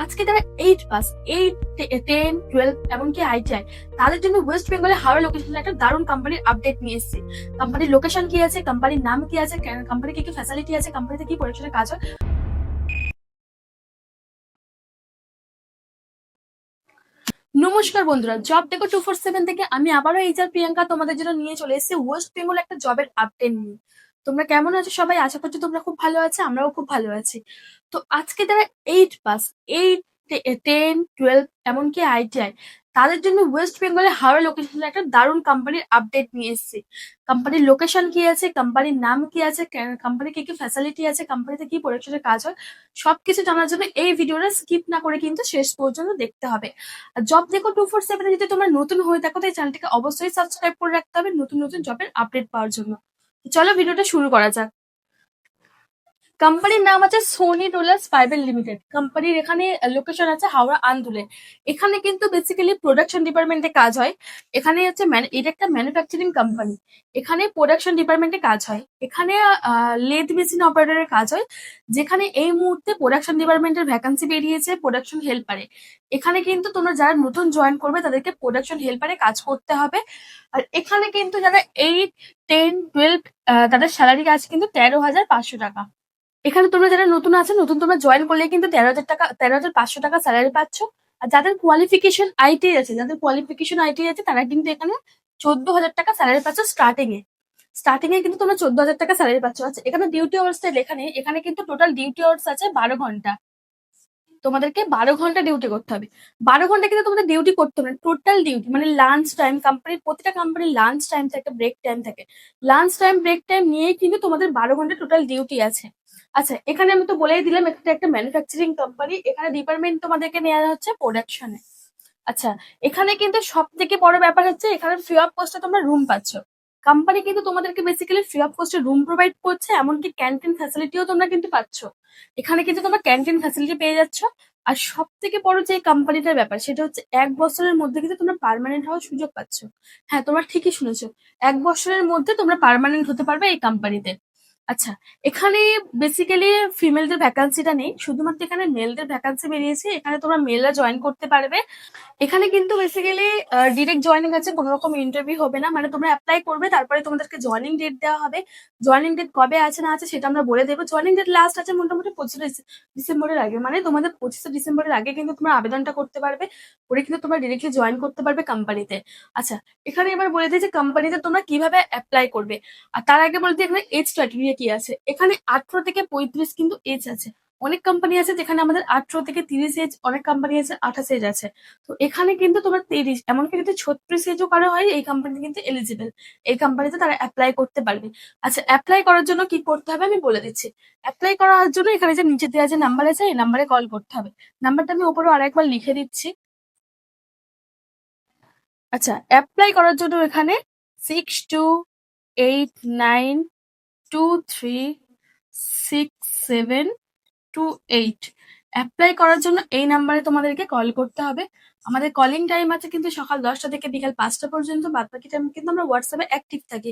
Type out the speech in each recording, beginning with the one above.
আজকে যারা 8 পাস, 8, 10, 12 এমনকি ITI তাদের জন্য ওয়েস্ট বেঙ্গলে হাওড়া লোকেশনে একটা দারুণ কোম্পানির আপডেট নিয়ে এসেছি। কোম্পানির লোকেশন কি আছে, কোম্পানির নাম কি আছে, কোম্পানির কি কি ফ্যাসিলিটি আছে, কোম্পানিতে কি পরিচালনা কাজ হয়। নমস্কার বন্ধুরা, জব দেখো 247 থেকে আমি আবারও HR প্রিয়াঙ্কা তোমাদের জন্য নিয়ে চলে এসেছি ওয়েস্ট বেঙ্গল একটা জবের আপডেট নিয়ে। তোমরা কেমন আছো সবাই? আশা করছি তোমরা খুব ভালো আছো, আমরাও খুব ভালো আছি। তো আজকে যারা 8 পাস, 8, 10, 12 এমনকি ITI তাদের জন্য ওয়েস্ট বেঙ্গলে হাওড়া লোকেশনে একটা দারুণ কোম্পানির আপডেট নিয়ে এসেছি। কোম্পানির লোকেশন কি আছে, কোম্পানির নাম কি আছে, কোম্পানির কি কি ফ্যাসিলিটি আছে, কোম্পানিতে কি পরিচালনা কাজ হয়, সবকিছু জানার জন্য এই ভিডিওটা স্কিপ না করে কিন্তু শেষ পর্যন্ত দেখতে হবে। জব দেখো 247 যদি তোমরা নতুন হয়ে থাকো তো এই চ্যানেলটিকে অবশ্যই সাবস্ক্রাইব করে রাখতে হবে নতুন নতুন জবের আপডেট পাওয়ার জন্য। চলো ভিডিওটা শুরু করা যাক। কোম্পানির নাম আছে সোনি রোলার্স প্রাইভেট লিমিটেড। কোম্পানির এখানে লোকেশন আছে হাওড়া আন্দুলে। এখানে কিন্তু বেসিক্যালি প্রোডাকশন ডিপার্টমেন্টে কাজ হয়। এখানে হচ্ছে এটা একটা ম্যানুফ্যাকচারিং কোম্পানি। এখানে প্রোডাকশন ডিপার্টমেন্টে কাজ হয়। এখানে লেদ মেশিন অপারেটরের কাজ হয়, যেখানে এই মুহূর্তে প্রোডাকশন ডিপার্টমেন্টের ভ্যাকান্সি বেরিয়েছে প্রোডাকশন হেল্পারে। এখানে কিন্তু তোমরা যারা নতুন জয়েন করবে তাদেরকে প্রোডাকশন হেল্পারে কাজ করতে হবে। আর এখানে কিন্তু যারা 8, 10, 12 তাদের স্যালারি আছে কিন্তু 13,500 টাকা। এখানে তোমরা যারা নতুন আছো, নতুন তোমরা জয়েন করলে কিন্তু 13,000 টাকা, 13,500 টাকা স্যালারি পাচ্ছ। আর যাদের কোয়ালিফিকেশন আইটি আছে, তারা কিন্তু এখানে 14,000 টাকা স্যালারি পাচ্ছ স্টার্টিং এ কিন্তু তোমরা 14,000 টাকা স্যালারি পাচ্ছ। আচ্ছা, এখানে ডিউটি আওয়ার্সটা লেখা নেই। এখানে কিন্তু টোটাল ডিউটি আওয়ার্স আছে 12 ঘন্টা। তোমাদেরকে 12 ঘন্টা ডিউটি করতে হবে। 12 ঘন্টা কিন্তু তোমাদের ডিউটি করতে হবে না, টোটাল ডিউটি মানে লাঞ্চ টাইম, প্রতিটা কোম্পানির লাঞ্চ টাইম থাকে, ব্রেক টাইম থাকে। লাঞ্চ টাইম ব্রেক টাইম নিয়েই কিন্তু তোমাদের 12 ঘন্টা টোটাল ডিউটি আছে। আচ্ছা, এখানে আমি তো বলেই দিলাম এটা একটা ম্যানুফ্যাকচারিং কোম্পানি। এখানে ডিপার্টমেন্ট তোমাদেরকে নেওয়া হচ্ছে প্রোডাকশনে। আচ্ছা, এখানে কিন্তু সব থেকে বড় ব্যাপার হচ্ছে এখানে ফ্রি অফ কস্টে তোমরা রুম পাচ্ছ। কোম্পানি কিন্তু তোমাদেরকে বেসিক্যালি ফ্রি অফ কস্টে রুম প্রোভাইড করছে, এমনকি ক্যান্টিন ফ্যাসিলিটিও তোমরা কিন্তু পাচ্ছ। এখানে কিন্তু তোমরা ক্যান্টিন ফ্যাসিলিটি পেয়ে যাচ্ছ। আর সব থেকে বড় যে কোম্পানিটার ব্যাপার সেটা হচ্ছে 1 বছরের মধ্যে কিন্তু তোমরা পার্মানেন্ট হওয়ার সুযোগ পাচ্ছ। হ্যাঁ, তোমরা ঠিকই শুনেছো, 1 বছরের মধ্যে তোমরা পার্মানেন্ট হতে পারবে এই কোম্পানিতে। আচ্ছা, এখানে বেসিক্যালি ফিমেলদের ভ্যাকান্সিটা নেই, শুধুমাত্র এখানে মেলদের ভ্যাকান্সি বেরিয়েছে। এখানে তোমরা মেলরা জয়েন করতে পারবে। এখানে কিন্তু বেসিক্যালি ডিরেক্ট জয়েনিং আছে, কোনো রকম ইন্টারভিউ হবে না। মানে তোমরা অ্যাপ্লাই করবে, তারপরে তোমাদেরকে জয়েনিং ডেট দেওয়া হবে। জয়েনিং ডেট কবে আছে না আছে সেটা আমরা বলে দেবো। জয়েনিং ডেট লাস্ট আছে মোটামুটি 25 ডিসেম্বরের আগে, মানে তোমাদের 25 ডিসেম্বরের আগে কিন্তু তোমরা আবেদনটা করতে পারবে, করে কিন্তু তোমরা ডিরেক্টলি জয়েন করতে পারবে কোম্পানিতে। আচ্ছা, এখানে এবার বলে দিই যে কোম্পানিতে তোমরা কিভাবে অ্যাপ্লাই করবে। আর তার আগে বলতে এখানে এজ ক্রাইটেরিয়া কি আছে। এখানে 18 থেকে 35 কিন্তু এজ আছে। অনেক কোম্পানি আছে যেখানে আমাদের 18 থেকে 30 এজ, অনেক কোম্পানি আছে 28 এজ আছে। তো এখানে কিন্তু তোমার 30, এমনকি যদি 36 এজও কারো হয় এই কোম্পানিতে কিন্তু এলিজিবল, এই কোম্পানিতে তারা অ্যাপ্লাই করতে পারবে। আচ্ছা, অ্যাপ্লাই করার জন্য কি করতে হবে আমি বলে দিচ্ছি। অ্যাপ্লাই করার জন্য এখানে যে নিচে দেওয়া যে নাম্বার আছে এই নাম্বারে কল করতে হবে। নাম্বারটা আমি উপরে আরেকবার লিখে দিচ্ছি। আচ্ছা, অ্যাপ্লাই করার জন্য এখানে 6289236728 অ্যাপ্লাই করার জন্য এই নাম্বারে তোমাদেরকে কল করতে হবে। আমাদের কলিং টাইম আছে কিন্তু সকাল 10টা থেকে বিকাল 5টা পর্যন্ত। বাদ বাকি টাইম কিন্তু আমরা হোয়াটসঅ্যাপে অ্যাক্টিভ থাকি।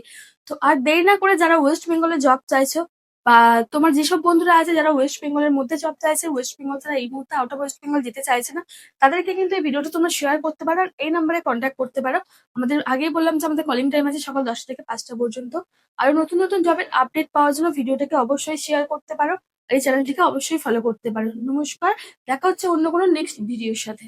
তো আর দেরি না করে যারা ওয়েস্ট বেঙ্গলে জব চাইছো, বা তোমার যেসব বন্ধুরা আছে যারা ওয়েস্ট বেঙ্গলের মধ্যে জব চাইছে, ওয়েস্ট বেঙ্গল ছাড়া এই মুহূর্তে আউট অফ ওয়েস্ট বেঙ্গল যেতে চাইছে না, তাদেরকে কিন্তু এই ভিডিওটা তোমরা শেয়ার করতে পারো আর এই নাম্বারে কন্ট্যাক্ট করতে পারো। আমাদের আগেই বললাম যে আমাদের কলিং টাইম আছে সকাল 10টা থেকে 5টা পর্যন্ত। আরো নতুন নতুন জবের আপডেট পাওয়ার জন্য ভিডিওটাকে অবশ্যই শেয়ার করতে পারো, এই চ্যানেলটিকে অবশ্যই ফলো করতে পারো। নমস্কার, দেখা হচ্ছে অন্য কোনো নেক্সট ভিডিওর সাথে।